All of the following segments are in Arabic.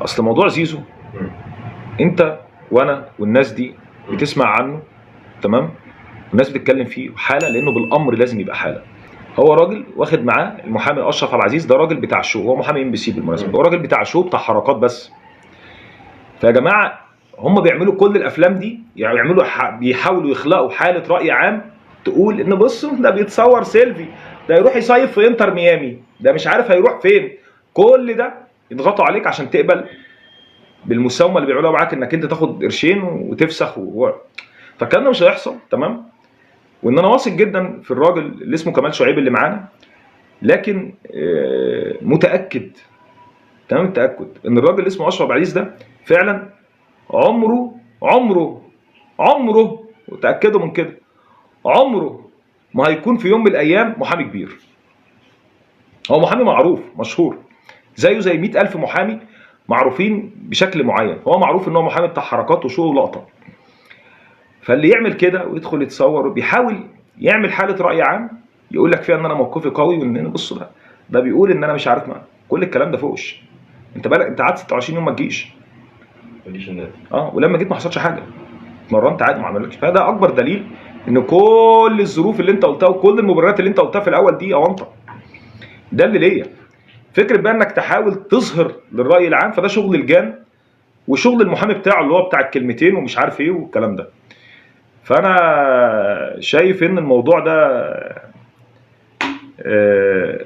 اصل موضوع زيزو انت وانا والناس دي بتسمع عنه، تمام؟ الناس بتتكلم فيه حاله، لانه بالامر لازم يبقى حاله. هو راجل واخد معاه المحامي اشرف عبد العزيز، ده راجل بتاع شو، هو محامي ام بي سي بالمناسبه، هو راجل بتاع شو، بتاع حركات بس. فيا جماعه هم بيعملوا كل الافلام دي، يعني بيحاولوا يخلقوا حاله راي عام تقول ان بصوا ده بيتصور سيلفي، ده يروح يصيف في انتر ميامي، ده مش عارف هيروح فين. كل ده يضغطوا عليك عشان تقبل بالمساومه اللي بيعملوها معاك، انك انت تاخد قرشين وتفسخ فالكلام ده مش هيحصل، تمام؟ وان انا واثق جدا في الراجل اللي اسمه كمال شعيب اللي معانا، لكن متاكد تمام التاكد ان الراجل اللي اسمه اشرف عبد العزيز ده فعلا عمره وتاكدوا من كده، عمره ما هيكون في يوم من الايام محامي كبير. هو محامي معروف مشهور زيه زي 100,000 محامي معروفين بشكل معين، هو معروف ان هو محامي بتاع حركات وشو ولقطه. فاللي يعمل كده ويدخل يتصور وبيحاول يعمل حاله راي عام يقول لك فيها ان انا موقفي قوي، وان انا بصوا ده بيقول ان انا مش عارف، ما كل الكلام ده فوقش. انت قعدت 26 يوم ما تجيش النادي، ولما جيت ما حصلش حاجه، اتمرنت عادي ما عملكش. فده اكبر دليل ان كل الظروف اللي انت قلتها وكل المبررات اللي انت قلتها في الاول دي اونطه. ده اللي ليا فكره بقى انك تحاول تظهر للراي العام، فده شغل الجان وشغل المحامي بتاعه اللي هو بتاع الكلمتين ومش عارف ايه والكلام ده. فانا شايف ان الموضوع ده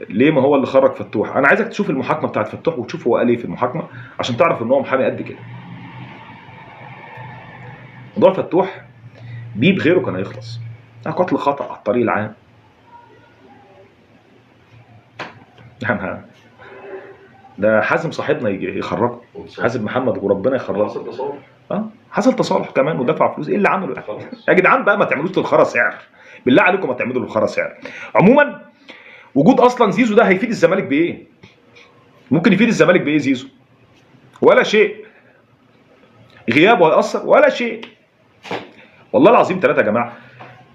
ليه ما هو اللي خرج فتوح. انا عايزك تشوف المحاكمه بتاعت فتوح وتشوف هو قال ايه في المحاكمه عشان تعرف ان هو محامي قد كده. موضوع فتوح بيه بغيره كان هيخلص، قتل خطأ على الطريق العام. يعني ده حازم صاحبنا يجي يخرجه، حازم محمد وربنا يخرجه. حصل تصالح كمان ودفع فلوس. ايه اللي عمله يا جدعان بقى؟ ما تعملوش للخرا سعر، بالله عليكم ما تعملوا للخرا سعر. عموما وجود اصلا زيزو ده هيفيد الزمالك بايه؟ ممكن يفيد الزمالك بايه زيزو؟ ولا شيء. غيابه هيأثر ولا شيء. والله العظيم ثلاثة يا جماعه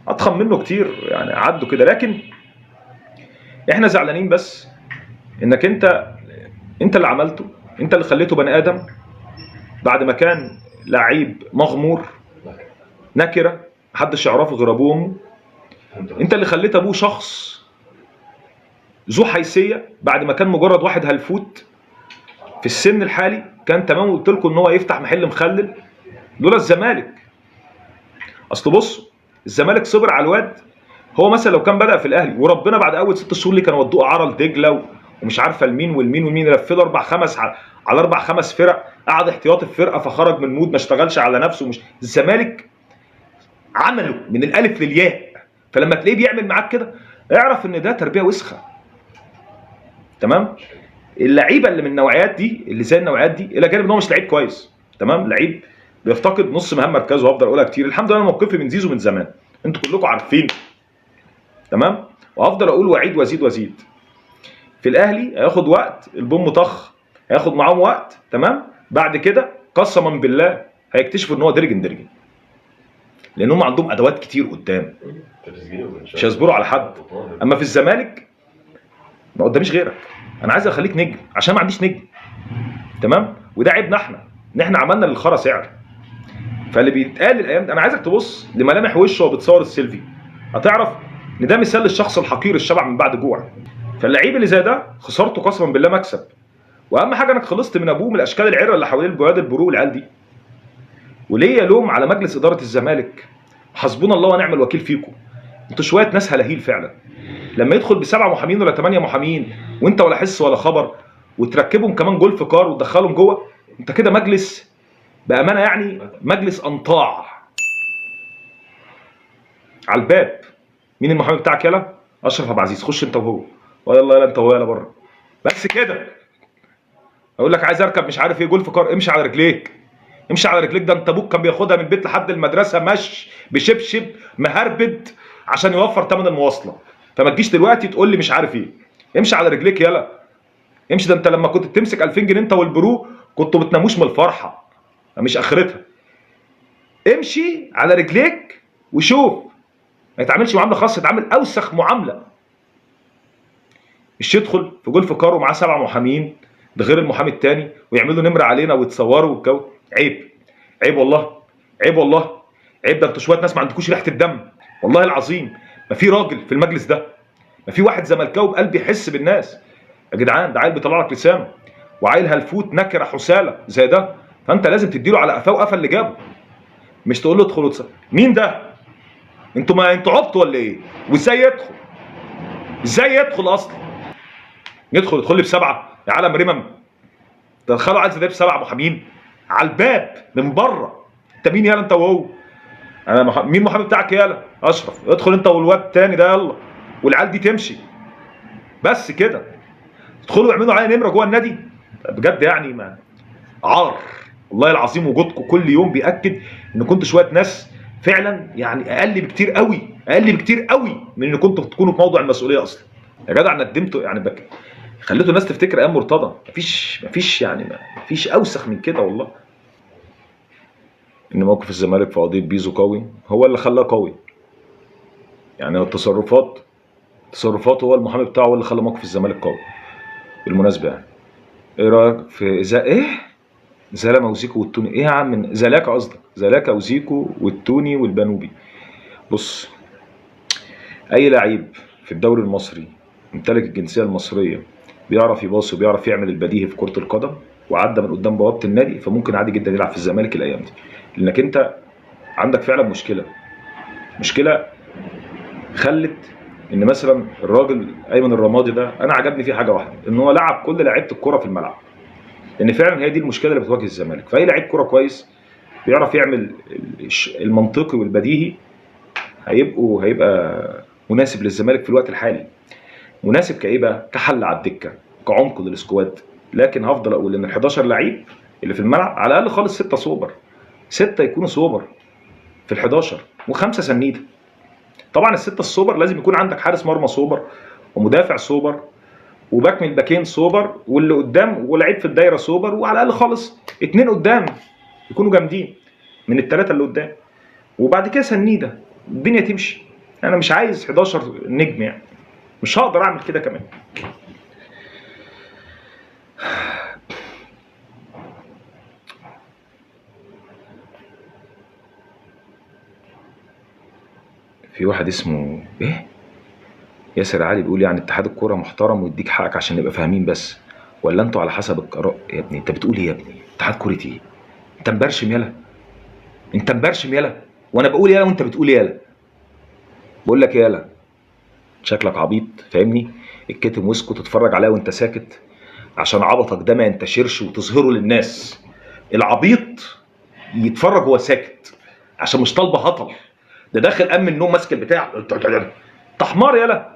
اضخم منه كتير يعني عدوا كده، لكن احنا زعلانين بس انك انت اللي عملته، انت اللي خليته بني ادم بعد ما كان لعيب مغمور نكره محدش يعرفه غير ابوه وامه. انت اللي خليت ابوه شخص ذو حيثيه بعد ما كان مجرد واحد هلفوت في السن الحالي. كان تمام وقلت لكم ان هو يفتح محل مخلل لولا الزمالك. اصل بصوا الزمالك صبر على الواد. هو مثلا لو كان بدأ في الاهلي وربنا بعد اول 6 شهور اللي كانوا ودوه اعاره لدجله ومش عارفه لمين والمين لفله 4-5 على 4-5 فرق، قعد احتياطي في فرقه فخرج من المود، ما اشتغلش على نفسه. مش الزمالك عمله من الالف للياء. فلما تلاقيه بيعمل معاك كده اعرف ان ده تربيه وسخه، تمام؟ اللعيبه اللي من النوعيات دي اللي زي النوعيات دي، الى جانب ان هو مش لعيب كويس، تمام؟ لعيب بيفتقد نص مهام مركزه، وافضل اقولها كتير. الحمد لله انا موقفي من زيزو من زمان انتوا كلكم عارفين، تمام؟ وافضل اقول واعيد وازيد. في الاهلي هياخد وقت، البوم طخ هياخد معاهم وقت، تمام؟ بعد كده قسما بالله هيكتشفوا ان هو درجن، لان هم عندهم ادوات كتير قدام مش هيصبروا على حد. اما في الزمالك ما قداميش غيرك، انا عايز اخليك نجم عشان ما عنديش نجم، تمام؟ وده عيبنا احنا ان احنا عملنا للخرا سعر. فاللي بيتقال الايام ده انا عايزك تبص لملامح وشه وهو بتصور السيلفي، هتعرف ان ده مثال للشخص الحقير الشبع من بعد جوع. فاللعيب اللي زي ده خسارته قسما بالله مكسب. واهم حاجه انك خلصت من ابوه، من الاشكال العره اللي حوالين الجواد البرو والعيال دي. وليه لوم على مجلس اداره الزمالك، حسبنا الله ونعم الوكيل فيكم. انتوا شويه ناس هلاهيل فعلا. لما يدخل ب7 محامين ولا 8 محامين وانت ولا حس ولا خبر، وتركبهم كمان جولف كار وتدخلهم جوه، انت كده مجلس بامانه يعني مجلس انطاع. على الباب مين المحامي بتاعك؟ يلا اشرف عبد العزيز، خش انت وهو، يلا انت وهو، يلا بره بس كده. اقول لك عايز اركب مش عارف ايه جولف كار، امشي على رجليك، امشي على رجليك. ده انت ابوك كان بياخدها من البيت لحد المدرسه مش بشبشب مهربد عشان يوفر ثمن المواصله. فما تجيش دلوقتي تقول لي مش عارف ايه. امشي على رجليك يلا، امشي. ده انت لما كنت بتمسك 2000 جنيه انت والبرو كنتوا بتناموش من الفرحه، مش اخرتها. امشي على رجليك وشوف، ما يتعاملش معامله خاصه، يتعامل اوسخ معامله. مش يدخل في جولف كار ومعاه 7 محامين ده غير المحامي التاني، ويعملوا نمره علينا ويتصوروا والجو. عيب، عيب والله، عيب والله، عيب. ده انتوا شويه ناس ما عندكوش ريحه الدم والله العظيم. ما في راجل في المجلس ده، ما في واحد زملكاوي بقلب يحس بالناس يا جدعان. ده عيل بيطلع لك لسانه، وعيل هلفوت نكره حساله زي ده، فانت لازم تديله على قفاه وقفه اللي جابه، مش تقول له ادخل مين ده؟ انتوا عبطوا ولا ايه؟ وازاي يدخل؟ ازاي يدخل اصلا؟ يدخل لي بسبعه يا عالم رمم. تدخلوا عايز ده بسبع محامين على الباب من بره. انت مين يالا انت وهو؟ انا مين محامي بتاعك يالا؟ اشرف. ادخل انت والواد التاني ده يلا، والعيال دي تمشي بس كده. ادخلوا اعملوا عليا نمره جوه النادي بجد يعني. ما عار والله العظيم. وجودكم كل يوم بياكد ان كنتوا شويه ناس فعلا يعني اقل بكتير قوي، اقل بكتير قوي من ان كنتوا تكونوا في موضع المسؤوليه اصلا. يا جدع ندمتوا يعني خليتوا الناس تفتكر ايام مرتضى. مفيش يعني مفيش اوسخ من كده والله. ان موقف الزمالك في قضيه بيزو قوي هو اللي خلاه قوي يعني. تصرفاته هو المحامي بتاعه هو اللي خلى موقف الزمالك قوي بالمناسبه يعني. ايه رايك في زلمه وزيكو والتوني؟ ايه يا عم زلاكا قصدك؟ زلاكا وزيكو والتوني والبنوبي. بص، اي لعيب في الدوري المصري يمتلك الجنسيه المصريه بيعرف يباصي وبيعرف يعمل البديهي في كره القدم وعدى من قدام بوابه النادي، فممكن عادي جدا يلعب في الزمالك الايام دي. لانك انت عندك فعلا مشكله خلت ان مثلا الراجل ايمن الرمادي ده، انا عجبني فيه حاجه واحده، ان هو لعب كل لعيبه الكره في الملعب. لان فعلا هي دي المشكله اللي بتواجه الزمالك. فاي لعيب كره كويس بيعرف يعمل المنطقي والبديهي هيبقى مناسب للزمالك في الوقت الحالي. مناسب كايه بقى؟ كحل على الدكه، كعمق للسكواد. لكن هفضل اقول ان ال11 لعيب اللي في الملعب على الاقل خالص 6 سوبر، 6 يكونوا سوبر في ال11 و5 سنيده. طبعا ال6 السوبر لازم يكون عندك حارس مرمى سوبر، ومدافع سوبر، وباك من الباكين سوبر، واللي قدام ولعيب في الدايره سوبر، وعلى الاقل خالص 2 قدام يكونوا جامدين من ال3 اللي قدام، وبعد كده سنيده الدنيا تمشي. انا مش عايز 11 نجم يعني، مش هقدر اعمل كده كمان. في واحد اسمه ياسر علي بيقول يعني اتحاد الكوره محترم ويديك حقك عشان نبقى فاهمين بس، ولا انتوا على حسب القرار؟ يا ابني انت بتقول ايه يا ابني؟ اتحاد كوره ايه؟ انت مبرشم يالا، انت مبرشم يالا، وانا بقول يالا وانت بتقول يالا. بقول لك يالا شكلك عبيط فاهمني؟ اتكتم واسكت تتفرج عليا وانت ساكت عشان عبطك ده ما ينتشرش وتظهره للناس. العبيط يتفرج وهو ساكت عشان مش طالبه هطل. ده داخل قام من النوم ماسك البتاع. انت حمار يالا،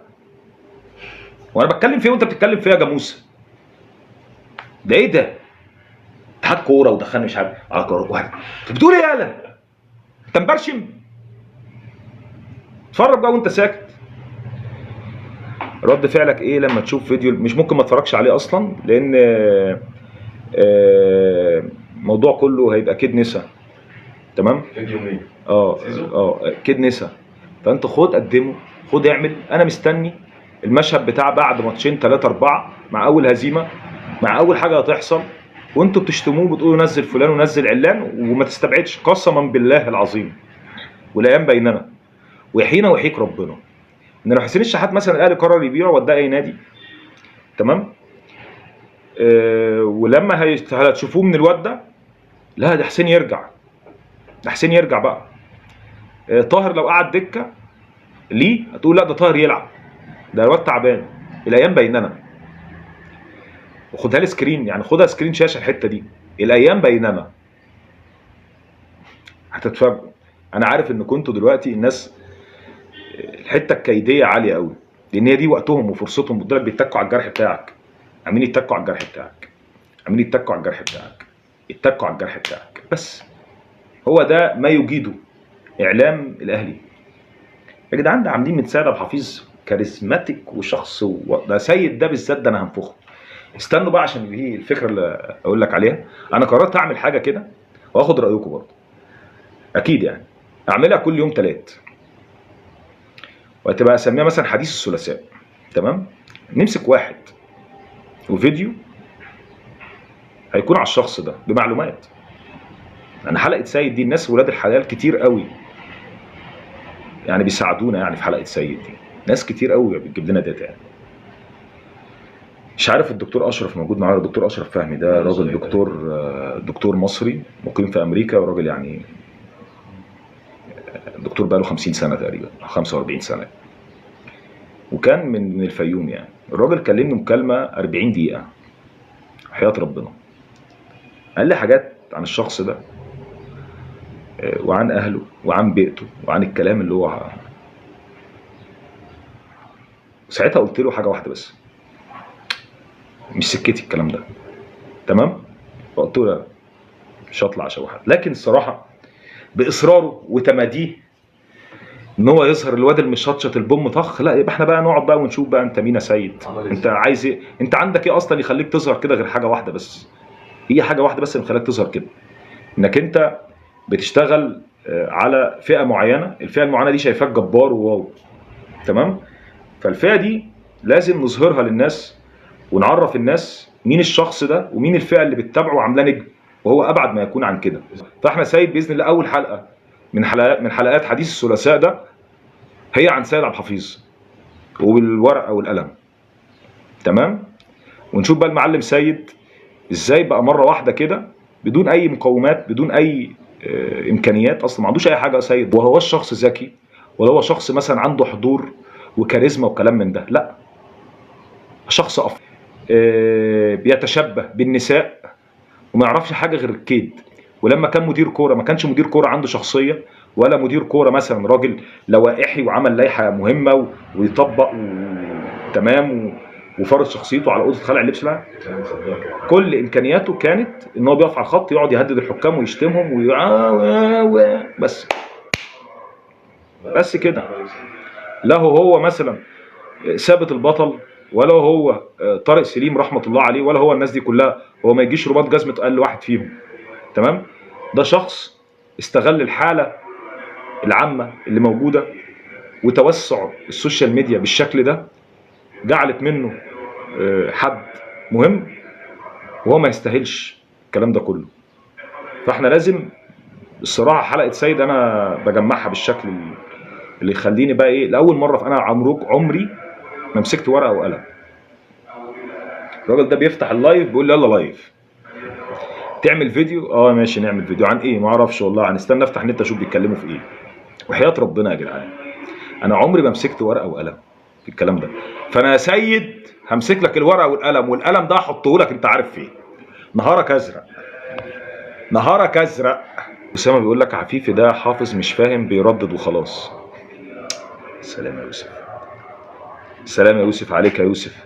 وانا بتكلم فيه وانت بتتكلم فيها يا جاموسه. ده ايه ده؟ اتحاد كوره ودخلني مش عارف على كوره واحد. انت بتقول ايه يالا؟ انت مبرشم؟ اتفرج بقى وانت ساكت. رد فعلك ايه لما تشوف فيديو مش ممكن ما اتفرجش عليه اصلا؟ لان الموضوع كله هيبقى كيد نسا. تمام؟ فيديو مين؟ كيد نسا. فانت خد قدمه، خد اعمل. انا مستني المشهد بتاع بعد ماتشين 3 4 مع اول هزيمه، مع اول حاجه هتحصل، وانتوا بتشتموه بتقولوا نزل فلان ونزل علان، وما تستبعدش قسما بالله العظيم والايام بيننا ويحيينا ويحييك ربنا ان لو حسين الشحات مثلا الاهلي قرر يبيعه واداه اي نادي، تمام؟ ولما هتشوفوه من الواد ده، لا ده حسين يرجع، ده حسين يرجع بقى. طاهر لو قعد دكه ليه هتقول لا ده طاهر يلعب، ده الواد تعبان. الايام بيننا، وخدها لي سكرين يعني، خدها سكرين شاشه الحته دي. الايام بيننا هتتفاجئوا. انا عارف ان كنتوا دلوقتي الناس الحته الكيديه عاليه قوي، لان هي دي وقتهم وفرصتهم. بتقول لك بيتكوا على الجرح بتاعك، عاملين يتكوا على الجرح بتاعك، عاملين يتكوا على الجرح بتاعك، يتكوا على الجرح بتاعك. بس هو ده ما يجيده اعلام الاهلي يا جدعان. ده عاملين من سيد ابو حفيظ كاريزماتيك وشخص ده سيد ده بالذات ده انا هنفخه. استنوا بقى عشان دي الفكره اللي اقول لك عليها. انا قررت اعمل حاجه كده واخد رايكم برضه اكيد يعني. اعملها كل يوم 3 وهتبقى اسميها مثلا حديث الثلاثاء، تمام؟ نمسك واحد وفيديو هيكون على الشخص ده بمعلومات. انا حلقه سيد دي الناس ولاد الحلال كتير قوي يعني بيساعدونا يعني في حلقه سيد دي، ناس كتير قوي بتجيب لنا داتا يعني. مش عارف الدكتور اشرف موجود معانا؟ الدكتور اشرف فهمي ده راجل دكتور مصري مقيم في امريكا، وراجل يعني دكتور بقاله 50 سنه تقريبا 45 سنه، وكان من الفيوم يعني. الراجل كلمني مكالمه 40 دقيقه حياه ربنا، قال لي حاجات عن الشخص ده وعن اهله وعن بيئته وعن الكلام اللي هو. ساعتها قلت له حاجه واحده بس، مش سكتي الكلام ده، تمام؟ فقلت له لا، مش هطلع اشوح حد. لكن الصراحه باصراره وتماديه ان هو يظهر الواد المشطشط البوم طخ، لا يبقى احنا بقى نقعد بقى ونشوف بقى انت مين يا سيد، انت عايز ايه، انت عندك ايه اصلا يخليك تظهر كده غير حاجه واحده بس. هي حاجه واحده بس اللي مخليك تظهر كده، انك انت بتشتغل على فئه معينه، الفئه المعينه دي شايفاك جبار وواو، تمام؟ فالفئه دي لازم نظهرها للناس ونعرف الناس مين الشخص ده ومين الفئه اللي بتتابعه وعاملاه نجم، وهو ابعد ما يكون عن كده. فاحنا سيد باذن الله اول حلقه من حلقات حديث الثلاثاء ده هي عن سيد عبد الحفيظ وبالورقه والقلم، تمام؟ ونشوف بقى المعلم سيد ازاي بقى مره واحده كده بدون اي مقومات، بدون اي امكانيات، اصلا ما عندوش اي حاجه سيد، وهو شخص ذكي ولا هو شخص مثلا عنده حضور وكاريزما وكلام من ده، لا، شخص بيتشبه بالنساء وما يعرفش حاجه غير الكيد. ولما كان مدير كوره ما كانش مدير كوره عنده شخصيه، ولا مدير كوره مثلا راجل لوائحي وعمل لائحه مهمه ويطبق تمام وفرض شخصيته على اوضه خلع اللبس، لا، كل امكانياته كانت ان هو بيقف على الخط يقعد يهدد الحكام ويشتمهم بس كده. لا هو مثلا ثابت البطل، ولا هو طارق سليم رحمه الله عليه، ولا هو الناس دي كلها، هو ما يجيش رباط جزمه اقل واحد فيهم، تمام؟ ده شخص استغل الحاله العامه اللي موجوده وتوسع السوشيال ميديا بالشكل ده، جعلت منه حد مهم وهو ما يستاهلش الكلام ده كله. فاحنا لازم الصراحه حلقه سيد انا بجمعها بالشكل اللي يخليني بقى ايه، لاول مره في انا عمري ما مسكت ورقه وقلم. الراجل ده بيفتح اللايف بيقول لي يلا لايف تعمل فيديو، ماشي نعمل فيديو عن ايه ما اعرفش والله، هنستنى افتح النت اشوف بيتكلموا في ايه. وحياه ربنا يا جدعان انا عمري ما مسكت ورقه وقلم في الكلام ده. فانا يا سيد همسك لك الورقه والقلم ده احطه لك انت عارف فين، نهارك ازرق نهارك ازرق. اسامه بيقول لك عفيفي ده حافظ مش فاهم بيردد وخلاص. سلام يا يوسف، سلام يا يوسف عليك يا يوسف.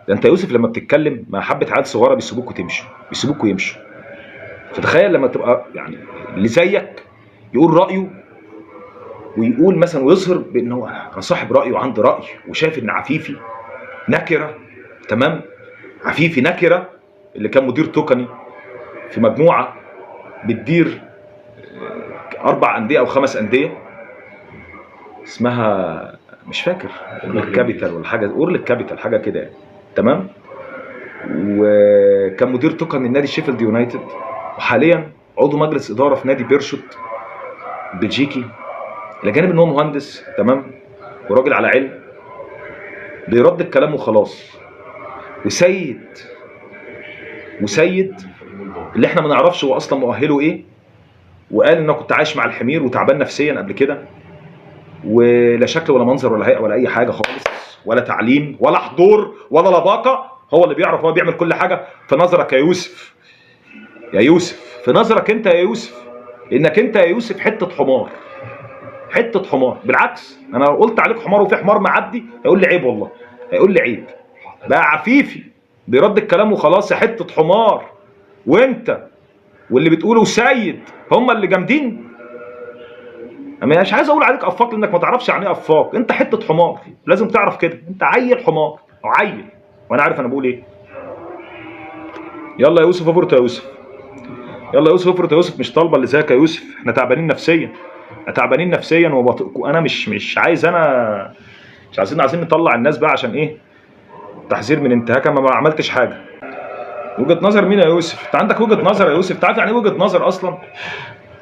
ده انت يا يوسف لما بتتكلم مع حبه عيال صغيره بيسيبوك ويمشوا. فتخيل لما تبقى يعني اللي زيك يقول رايه ويقول مثلا ويظهر بان هو انا صاحب راي وعندي راي وشايف ان عفيفي نكره، تمام؟ عفيفي نكره اللي كان مدير تقني في مجموعه بتدير 4 أندية او 5 أندية اسمها مش فاكر الكابيتال ولا حاجه، اورل الكابيتال حاجه كده يعني، تمام؟ وكان مدير تقني نادي شيفيلد يونايتد، وحاليا عضو مجلس اداره في نادي بيرشوت بلجيكي، الى جانب ان هو مهندس، تمام؟ وراجل على علم بيرد الكلام وخلاص. وسيد اللي احنا ما نعرفش هو اصلا مؤهله ايه، وقال ان انا كنت عايش مع الحمير وتعبان نفسيا قبل كده، ولا شكل ولا منظر ولا هيئه ولا اي حاجه خالص، ولا تعليم ولا حضور ولا لباقه، هو اللي بيعرف، هو بيعمل كل حاجه في نظرك يا يوسف. يا يوسف في نظرك انت يا يوسف، انك انت يا يوسف حته حمار، حته حمار. بالعكس انا لو قلت عليك حمار وفي حمار معدي هيقول لي عيب، والله هيقول لي عيب. بقى عفيفي بيرد الكلام وخلاص يا حته حمار، وانت واللي بتقوله سيد هم اللي جامدين. انا مش عايز اقول عليك افاق لانك ما تعرفش يعني ايه افاق، انت حته حمار لازم تعرف كده، انت عيل حمار او عيل، وانا عارف انا بقول ايه. يلا يا يوسف افرط يا يوسف، يلا يا يوسف افرط يا يوسف، مش طالبه اللي زيك يا يوسف، احنا تعبانين نفسيا، تعبانين نفسيا وانا مش عايز، انا مش عايزين نطلع الناس بقى عشان ايه، تحذير من انتهاك، ما عملتش حاجه. وجهه نظر مين يا يوسف؟ انت عندك وجهه نظر يا يوسف؟ انت عارف يعني ايه وجهه نظر اصلا؟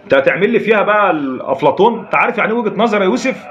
انت هتعمل لي فيها بقى الافلاطون؟ انت عارف يعني ايه وجهه نظر يا يوسف؟